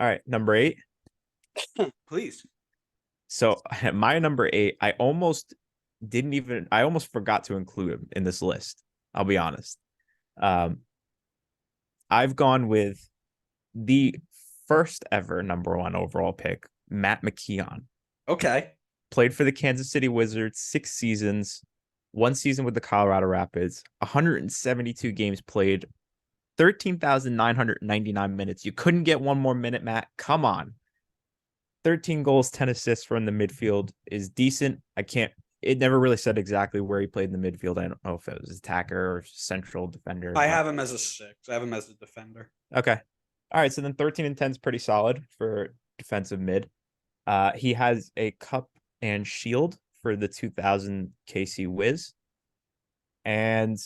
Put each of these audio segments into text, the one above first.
All right, number eight. Please. So my number eight, I almost forgot to include him in this list. I'll be honest. Um, I've gone with the first ever number one overall pick, Matt McKeon. Okay. Played for the Kansas City Wizards 6 seasons, 1 season with the Colorado Rapids, 172 games played, 13,999 minutes. You couldn't get one more minute, Matt. Come on. 13 goals, 10 assists from the midfield is decent. It never really said exactly where he played in the midfield. I don't know if it was attacker or central defender, I but have him as a six. I have him as a defender. okay. All right. So then 13 and 10 is pretty solid for defensive mid. He has a cup and shield for the 2000 KC Wiz. And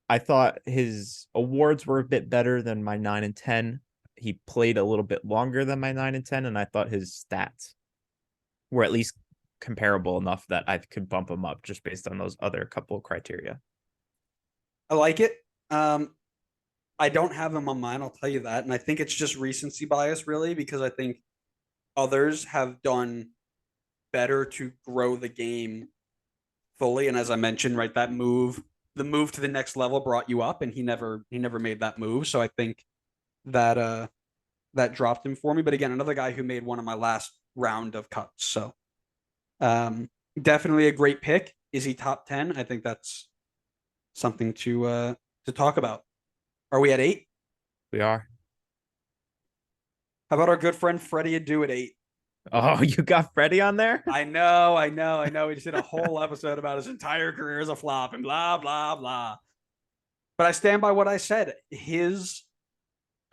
I thought his awards were a bit better than my 9 and 10. He played a little bit longer than my 9 and 10, and I thought his stats were at least comparable enough that I could bump him up just based on those other couple of criteria. I like it. I don't have him on mine, I'll tell you that. And I think it's just recency bias, really, because I think others have done better to grow the game fully. And as I mentioned, right, the move to the next level brought you up, and he never made that move. So I think that that dropped him for me. But again, another guy who made one of my last round of cuts. So definitely a great pick. Is he top 10? I think that's something to talk about. Are we at 8? We are. How about our good friend Freddie Adu at 8? Oh, you got Freddie on there? I know. We just did a whole episode about his entire career as a flop and blah, blah, blah. But I stand by what I said. His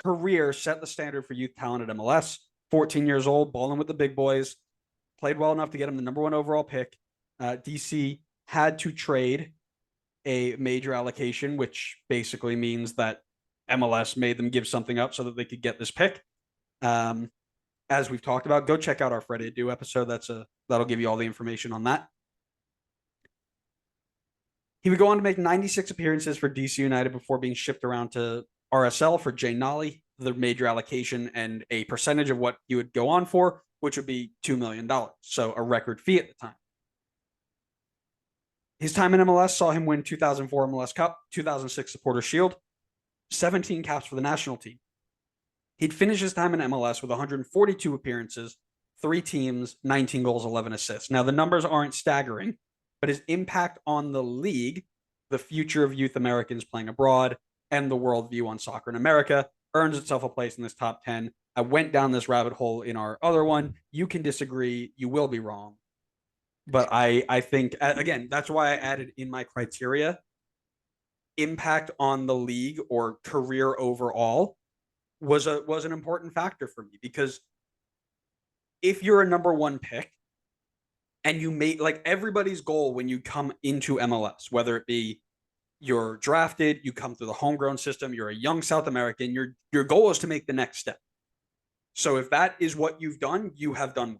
career set the standard for youth talent at MLS. 14 years old, balling with the big boys, played well enough to get him the number one overall pick. DC had to trade a major allocation, which basically means that MLS made them give something up so that they could get this pick. As we've talked about, go check out our Freddie Adu episode. That'll give you all the information on that. He would go on to make 96 appearances for DC United before being shipped around to RSL for Jay Nolly, the major allocation, and a percentage of what he would go on for, which would be $2 million. So a record fee at the time. His time in MLS saw him win 2004 MLS Cup, 2006 Supporter Shield, 17 caps for the national team. He'd finish his time in MLS with 142 appearances, 3 teams, 19 goals, 11 assists. Now, the numbers aren't staggering, but his impact on the league, the future of youth Americans playing abroad, and the worldview on soccer in America earns itself a place in this top 10. I went down this rabbit hole in our other one. You can disagree. You will be wrong. But I think, again, that's why I added in my criteria impact on the league or career overall was an important factor for me, because if you're a number one pick and you make, like, everybody's goal when you come into MLS, whether it be you're drafted, you come through the homegrown system, you're a young South American, your goal is to make the next step. So if that is what you've done, you have done.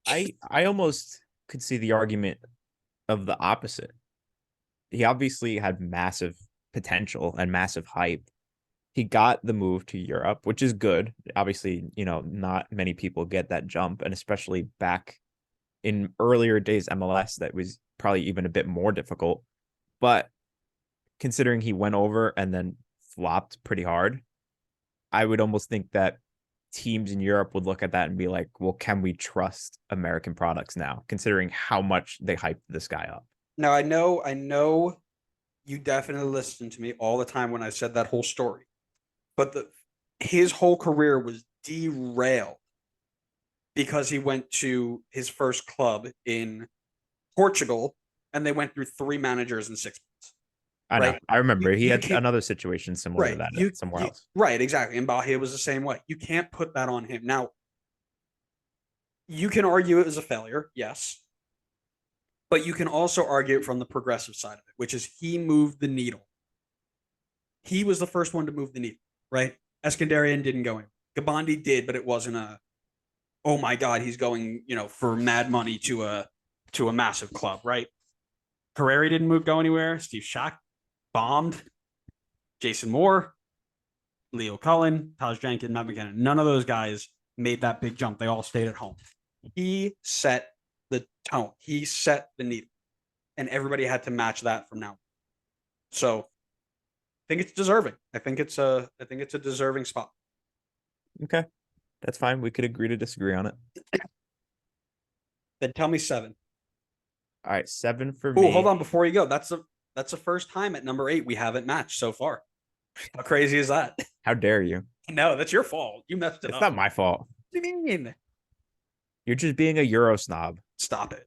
I almost could see the argument of the opposite. He obviously had massive potential and massive hype. He got the move to Europe, which is good. Obviously, not many people get that jump, and especially back in earlier days MLS, that was probably even a bit more difficult. But considering he went over and then flopped pretty hard, I would almost think that teams in Europe would look at that and be like, well, can we trust American products now, considering how much they hyped this guy up? Now, I know you definitely listened to me all the time when I said that whole story, but his whole career was derailed because he went to his first club in Portugal and they went through 3 managers in 6 months. I know. Right? I remember he You had can't. another situation similar to Right. that somewhere else. Right, exactly. And Bahia was the same way. You can't put that on him. Now, you can argue it was a failure, yes. But you can also argue it from the progressive side of it, which is he moved the needle. He was the first one to move the needle, right? Eskandarian didn't go in. Gabandi did, but it wasn't oh my God, he's going, for mad money to a massive club, right? Carreri didn't go anywhere. Steve Schack bombed. Jason Moore, Leo Cullen, Taj Jenkins, Matt McKinnon. None of those guys made that big jump. They all stayed at home. He set the tone. He set the needle, and everybody had to match that from now on. So I think it's deserving. I think it's a deserving spot. Okay. That's fine. We could agree to disagree on it. Then tell me 7. All right, 7 for Oh, me. hold on before you go. That's the first time at number 8 we haven't matched so far. How crazy is that? How dare you? No, that's your fault. You messed it It's up. not my fault. What do you mean? You're just being a Euro snob. Stop it.